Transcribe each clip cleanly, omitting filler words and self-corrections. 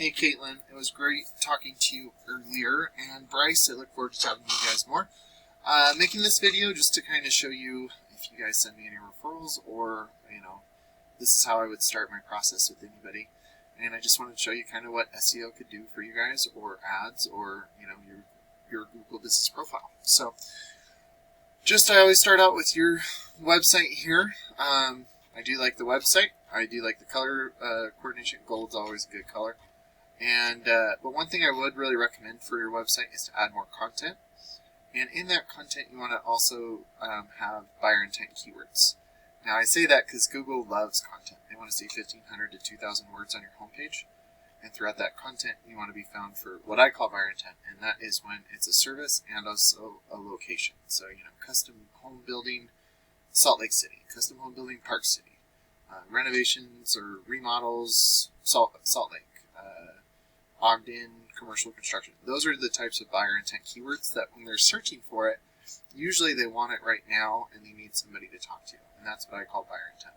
Hey Caitlin, it was great talking to you earlier, and Bryce, I look forward to talking to you guys more. Making this video just to kind of show you if you guys send me any referrals, or this is how I would start my process with anybody. And I just wanted to show you kind of what SEO could do for you guys, or ads, or your Google business profile. So I always start out with your website here. I do like the website. I do like the color coordination. Gold's always a good color. But one thing I would really recommend for your website is to add more content. And in that content, you want to also have buyer intent keywords. Now, I say that because Google loves content. They want to see 1,500 to 2,000 words on your homepage. And throughout that content, you want to be found for what I call buyer intent. And that is when it's a service and also a location. So, custom home building, Salt Lake City, custom home building, Park City, renovations or remodels, Salt Lake, Ogden, commercial construction. Those are the types of buyer intent keywords that when they're searching for it, usually they want it right now and they need somebody to talk to. And that's what I call buyer intent.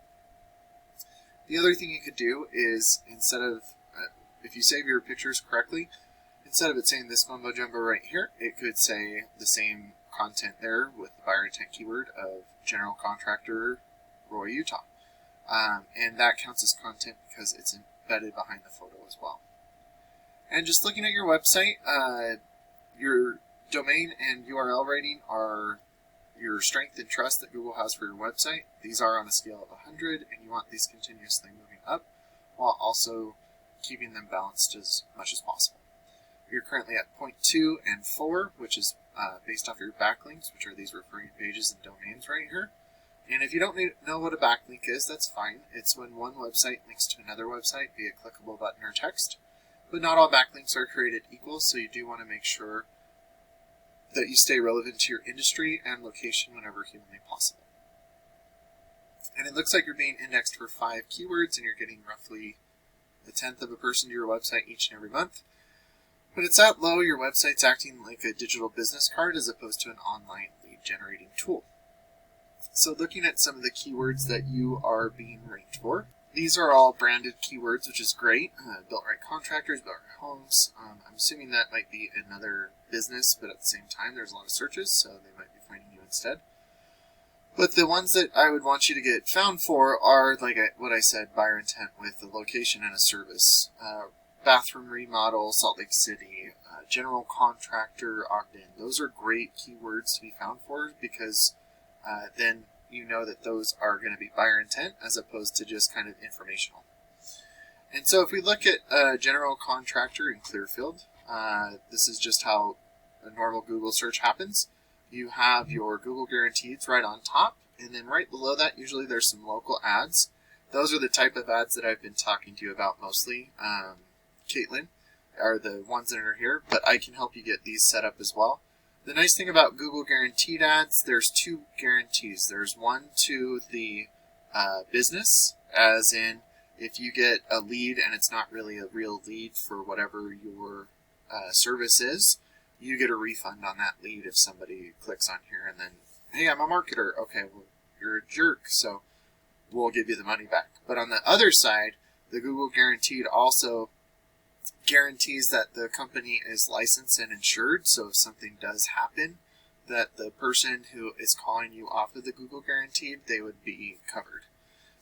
The other thing you could do is, instead of, if you save your pictures correctly, instead of it saying this mumbo jumbo right here, it could say the same content there with the buyer intent keyword of general contractor, Roy, Utah. And that counts as content because it's embedded behind the photo as well. And just looking at your website, your domain and URL rating are your strength and trust that Google has for your website. These are on a scale of 100, and you want these continuously moving up while also keeping them balanced as much as possible. You're currently at 0.2 and 4, which is based off your backlinks, which are these referring pages and domains right here. And if you don't know what a backlink is, that's fine. It's when one website links to another website via clickable button or text. But not all backlinks are created equal, so you do want to make sure that you stay relevant to your industry and location whenever humanly possible. And it looks like you're being indexed for 5 keywords, and you're getting roughly 1/10 of a person to your website each and every month. But it's that low, your website's acting like a digital business card as opposed to an online lead generating tool. So looking at some of the keywords that you are being ranked for, these are all branded keywords, which is great. Built Right Contractors, Built Right Homes. I'm assuming that might be another business, but at the same time, there's a lot of searches, so they might be finding you instead. But the ones that I would want you to get found for are, like what I said, buyer intent with a location and a service. Bathroom remodel, Salt Lake City, general contractor, Ogden. Those are great keywords to be found for because then you know that those are going to be buyer intent as opposed to just kind of informational. And so if we look at general contractor in Clearfield, this is just how a normal Google search happens. You have your Google guarantees right on top, and then right below that usually there's some local ads. Those are the type of ads that I've been talking to you about mostly. Caitlin, are the ones that are here, but I can help you get these set up as well. The nice thing about Google Guaranteed Ads, there's 2 guarantees. There's one to the business, as in if you get a lead and it's not really a real lead for whatever your service is, you get a refund on that lead if somebody clicks on here and then, hey, I'm a marketer. Okay, well, you're a jerk, so we'll give you the money back. But on the other side, the Google Guaranteed also guarantees that the company is licensed and insured, so if something does happen, that the person who is calling you off of the Google Guaranteed, they would be covered.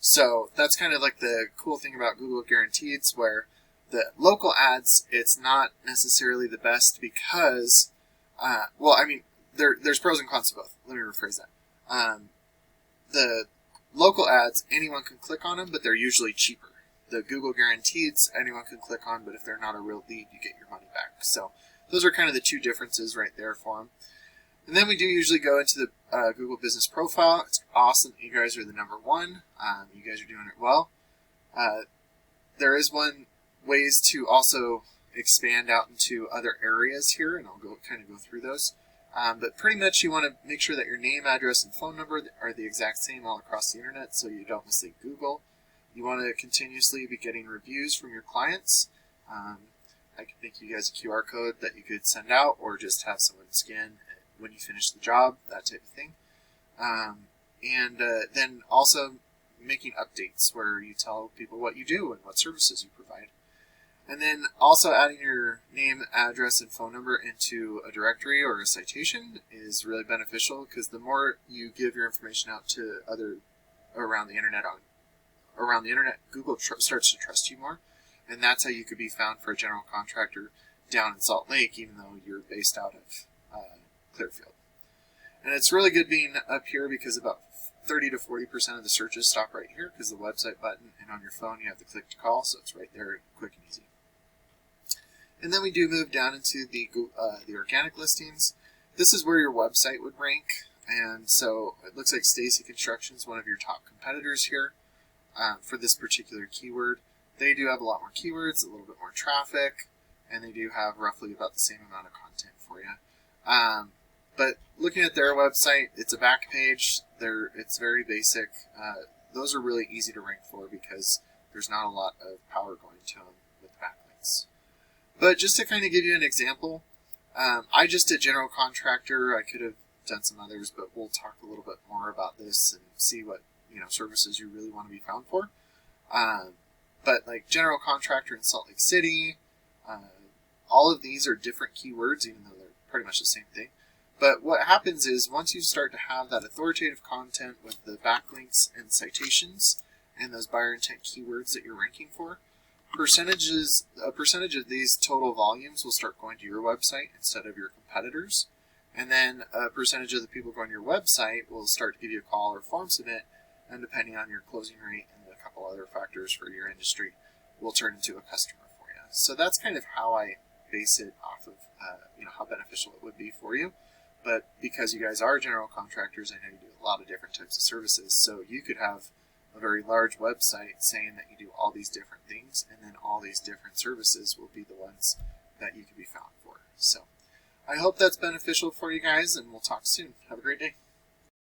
So that's kind of like the cool thing about Google Guaranteeds, where the local ads, it's not necessarily the best because, there's pros and cons to both. Let me rephrase that. The local ads, anyone can click on them, but they're usually cheaper. The Google Guaranteeds, anyone can click on, but if they're not a real lead, you get your money back. So those are kind of the 2 differences right there for them. And then we do usually go into the Google Business Profile. It's awesome that you guys are the #1. You guys are doing it well. There is ways to also expand out into other areas here, and I'll go through those. But pretty much you want to make sure that your name, address, and phone number are the exact same all across the internet so you don't mislead Google. You want to continuously be getting reviews from your clients. I could make you guys a QR code that you could send out or just have someone scan when you finish the job, that type of thing. Then also making updates where you tell people what you do and what services you provide. And then also adding your name, address, and phone number into a directory or a citation is really beneficial, because the more you give your information out to other around the internet, Google starts to trust you more, and that's how you could be found for a general contractor down in Salt Lake, even though you're based out of Clearfield. And it's really good being up here, because about 30 to 40% of the searches stop right here, because the website button, and on your phone you have the click to call, so it's right there, quick and easy. And then we do move down into the organic listings. This is where your website would rank, and so it looks like Stacy Construction is one of your top competitors here for this particular keyword. They do have a lot more keywords, a little bit more traffic, and they do have roughly about the same amount of content for you. But looking at their website, it's a back page. It's very basic. Those are really easy to rank for, because there's not a lot of power going to them with backlinks. But just to kind of give you an example, I just did general contractor. I could have done some others, but we'll talk a little bit more about this and see what services you really want to be found for. But like general contractor in Salt Lake City, all of these are different keywords, even though they're pretty much the same thing. But what happens is, once you start to have that authoritative content with the backlinks and citations and those buyer intent keywords that you're ranking for, a percentage of these total volumes will start going to your website instead of your competitors. And then a percentage of the people going to your website will start to give you a call or form submit, and depending on your closing rate and a couple other factors for your industry, will turn into a customer for you. So that's kind of how I base it off of how beneficial it would be for you. But because you guys are general contractors, I know you do a lot of different types of services, so you could have a very large website saying that you do all these different things, and then all these different services will be the ones that you can be found for. So I hope that's beneficial for you guys, and we'll talk soon. Have a great day.